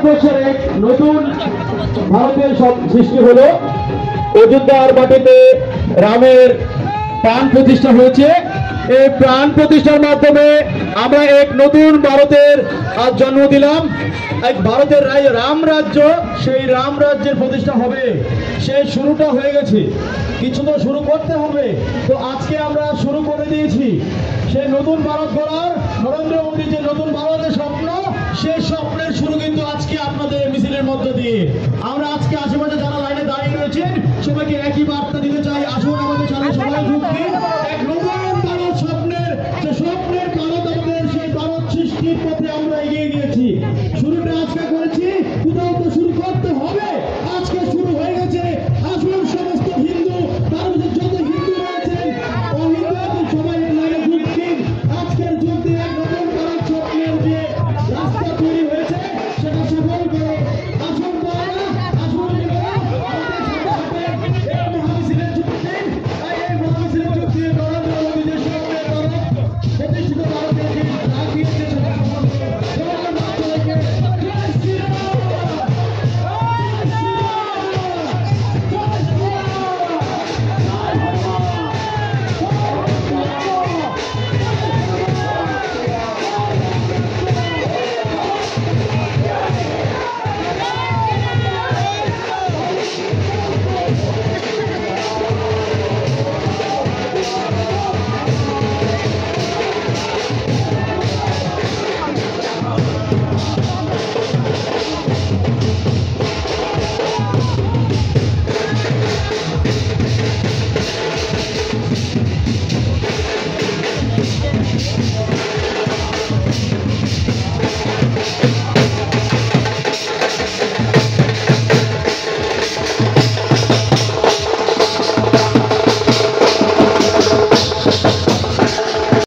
বছর এক নতুন ভারতের সৃষ্টি হলো। অযোধ্যার মাটিতে রামের প্রাণ প্রতিষ্ঠা হয়েছে। এই প্রাণ প্রতিষ্ঠার মাধ্যমে আমরা এক নতুন ভারতের আজ জন্ম দিলাম। এক ভারতের রাম রাজ্য, সেই রাম রাজ্যের প্রতিষ্ঠা হবে, সেই শুরুটা হয়ে গেছে। কিছু তো শুরু করতে হবে, তো আজকে আমরা শুরু করে দিয়েছি। সেই নতুন ভারত গড়ার নরেন্দ্র মোদীর যে নতুন ভারতের স্বপ্ন, সেই স্বপ্নের শুরু কিন্তু আজকে আপনাদের মিছিলের মধ্য দিয়ে। আমরা আজকে আশেপাশে যারা লাইনে দাঁড়িয়ে রয়েছেন সবাইকে একই বার্তা দিতে চাই, আসুন আমাদের সাথে সবাই যোগ দিন। এক নতুন ভারত স্বপ্নের, যে স্বপ্নের ভারত আমাদের, সেই ভারত সৃষ্টির পথে আমরা এগিয়ে গিয়েছি। শুরুটা আজকে করেছি, কোথাও তো শুরু করতে হবে।